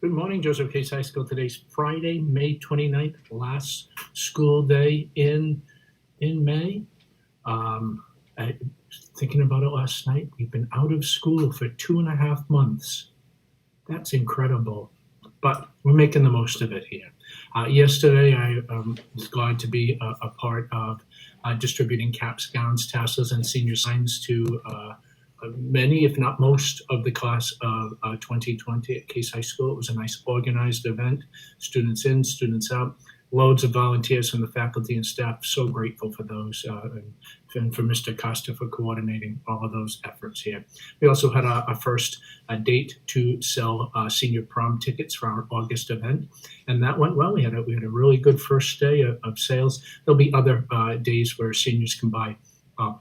Good morning, Joseph Case High School. Today's Friday, May 29th, last school day in May. Thinking about it last night, we've been out of school for 2.5 months. That's incredible, but we're making the most of it here. Yesterday, I was glad to be a part of distributing caps, gowns, tassels, and senior signs to many, if not most, of the class of 2020 at Case High School. It was a nice organized event, students in, students out, loads of volunteers from the faculty and staff. So grateful for those and for Mr. Costa for coordinating all of those efforts here. We also had our first date to sell senior prom tickets for our August event, and that went well. We had a really good first day of sales. There'll be other days where seniors can buy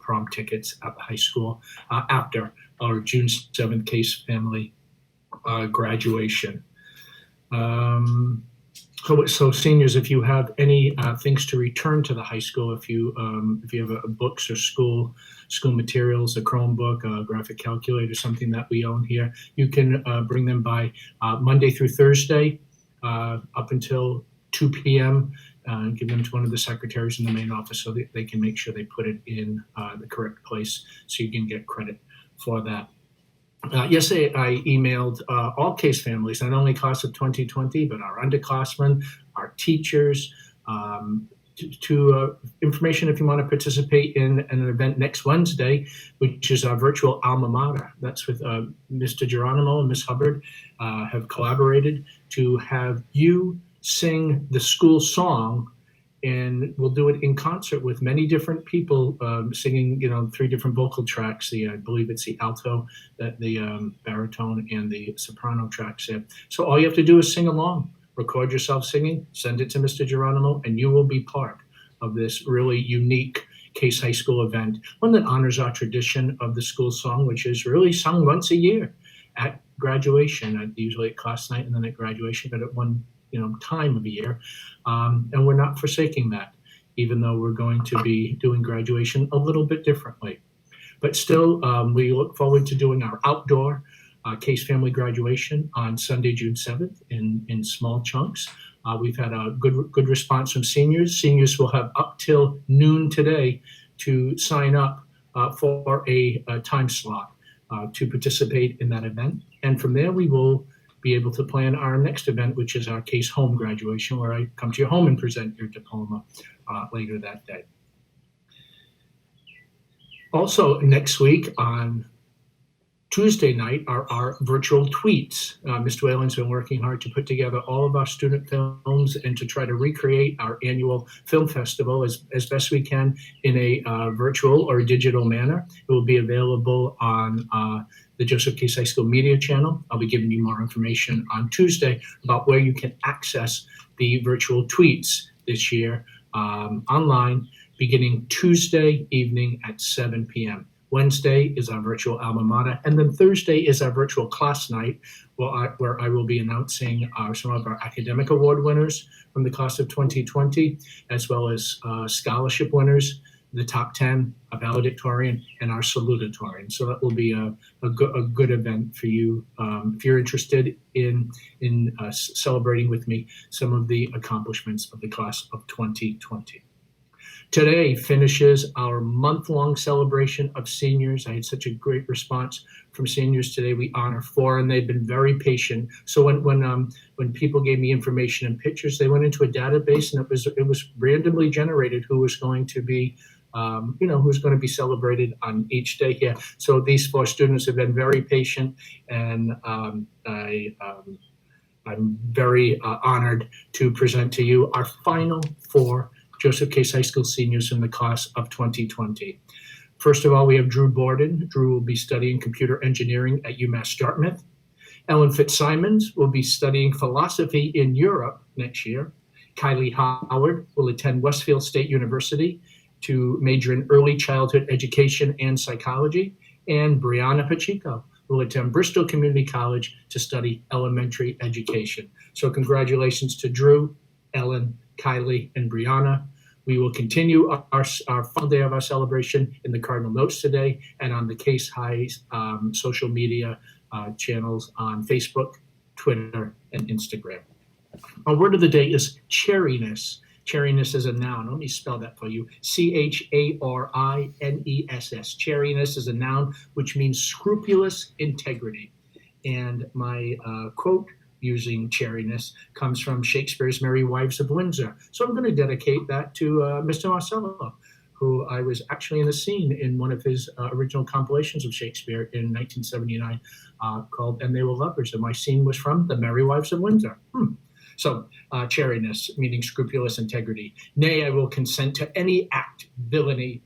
prom tickets at the high school after our June 7th Case family graduation. So seniors, if you have any things to return to the high school, if you have books or school materials, a Chromebook, a graphic calculator, something that we own here, you can bring them by Monday through Thursday up until 2 p.m. Give them to one of the secretaries in the main office so that they can make sure they put it in the correct place so you can get credit for that. Yesterday, I emailed all Case families, not only class of 2020, but our underclassmen, our teachers, to information if you want to participate in an event next Wednesday, which is our virtual Alma Mater. That's with Mr. Geronimo and Ms. Hubbard have collaborated to have you sing the school song, and we'll do it in concert with many different people singing, 3 different vocal tracks. I believe it's the alto, the baritone, and the soprano tracks there. So all you have to do is sing along, record yourself singing, send it to Mr. Geronimo, and you will be part of this really unique Case High School event, one that honors our tradition of the school song, which is really sung once a year at graduation, usually at class night and then at graduation, but at one time of the year. And we're not forsaking that, even though we're going to be doing graduation a little bit differently. But still, we look forward to doing our outdoor Case family graduation on Sunday, June 7th in small chunks. We've had a good response from seniors. Seniors will have up till noon today to sign up for a time slot to participate in that event. And from there, we will be able to plan our next event, which is our Case home graduation, where I come to your home and present your diploma later that day. Also next week on Tuesday night are our virtual tweets. Mr. Whalen's been working hard to put together all of our student films and to try to recreate our annual film festival as best we can in a virtual or digital manner. It will be available on the Joseph Case High School media channel. I'll be giving you more information on Tuesday about where you can access the virtual tweets this year online, beginning Tuesday evening at 7 p.m. Wednesday is our virtual Alma Mater, and then Thursday is our virtual class night, where I will be announcing some of our academic award winners from the class of 2020, as well as scholarship winners, the top 10, a valedictorian, and our salutatorian. So that will be a good event for you if you're interested in celebrating with me some of the accomplishments of the class of 2020. Today finishes our month-long celebration of seniors. I had such a great response from seniors today. We honor 4, and they've been very patient. So when people gave me information and pictures, they went into a database, and it was randomly generated who was going to be who's going to be celebrated on each day here. So these 4 students have been very patient, and I'm very honored to present to you our final 4 Joseph Case High School seniors in the class of 2020. First of all, we have Drew Borden. Drew will be studying computer engineering at UMass Dartmouth. Ellen Fitzsimons will be studying philosophy in Europe next year. Kylie Howard will attend Westfield State University to major in early childhood education and psychology. And Brianna Pacheco will attend Bristol Community College to study elementary education. So congratulations to Drew, Ellen, Kylie, and Brianna. We will continue our final day of our celebration in the Cardinal Notes today and on the Case High social media channels on Facebook, Twitter, and Instagram. Our word of the day is chariness. Chariness is a noun. Let me spell that for you. Charines. Chariness is a noun which means scrupulous integrity. And my quote using chariness comes from Shakespeare's Merry Wives of Windsor. So I'm going to dedicate that to Mr. Marcello, who I was actually in the scene in one of his original compilations of Shakespeare in 1979 called And They Were Lovers. And my scene was from The Merry Wives of Windsor. So, chariness, meaning scrupulous integrity. Nay, I will consent to any act villainy.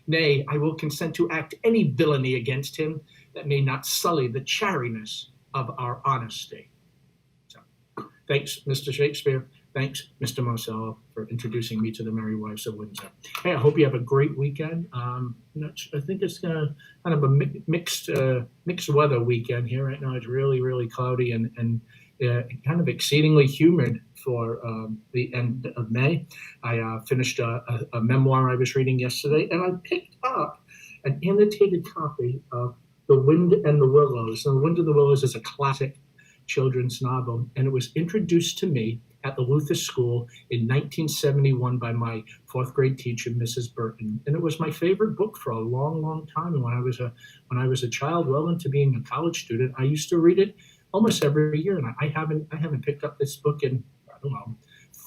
Nay, I will consent to act any villainy against him that may not sully the chariness of our honesty. So, thanks, Mr. Shakespeare. Thanks, Mr. Marcello, for introducing me to the Merry Wives of Windsor. Hey, I hope you have a great weekend. I think it's kind of a mixed weather weekend here. Right now it's really, really cloudy and kind of exceedingly humid for the end of May. I finished a memoir I was reading yesterday, and I picked up an annotated copy of The Wind and the Willows. And The Wind and the Willows is a classic children's novel, and it was introduced to me at the Luther School in 1971 by my fourth grade teacher, Mrs. Burton. And it was my favorite book for a long, long time. And when I was a child, well into being a college student, I used to read it almost every year. And I haven't picked up this book in,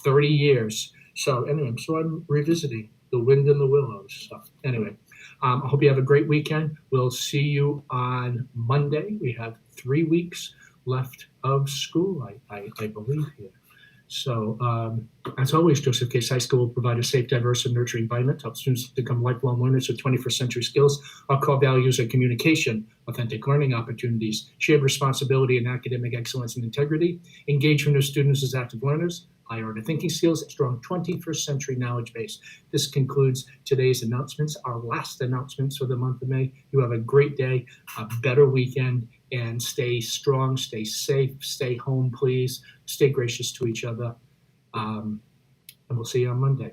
30 years. So anyway, I'm revisiting The Wind and the Willows. So anyway, I hope you have a great weekend. We'll see you on Monday. We have 3 weeks left of school, I believe here. So, as always, Joseph Case High School will provide a safe, diverse, and nurturing environment to help students become lifelong learners with 21st century skills. Our core values are communication, authentic learning opportunities, shared responsibility and academic excellence and integrity, engagement of students as active learners, high order thinking skills, and strong 21st century knowledge base. This concludes today's announcements, our last announcements for the month of May. You have a great day, a better weekend, and stay strong, stay safe, stay home, please. Stay gracious to each other. And we'll see you on Monday.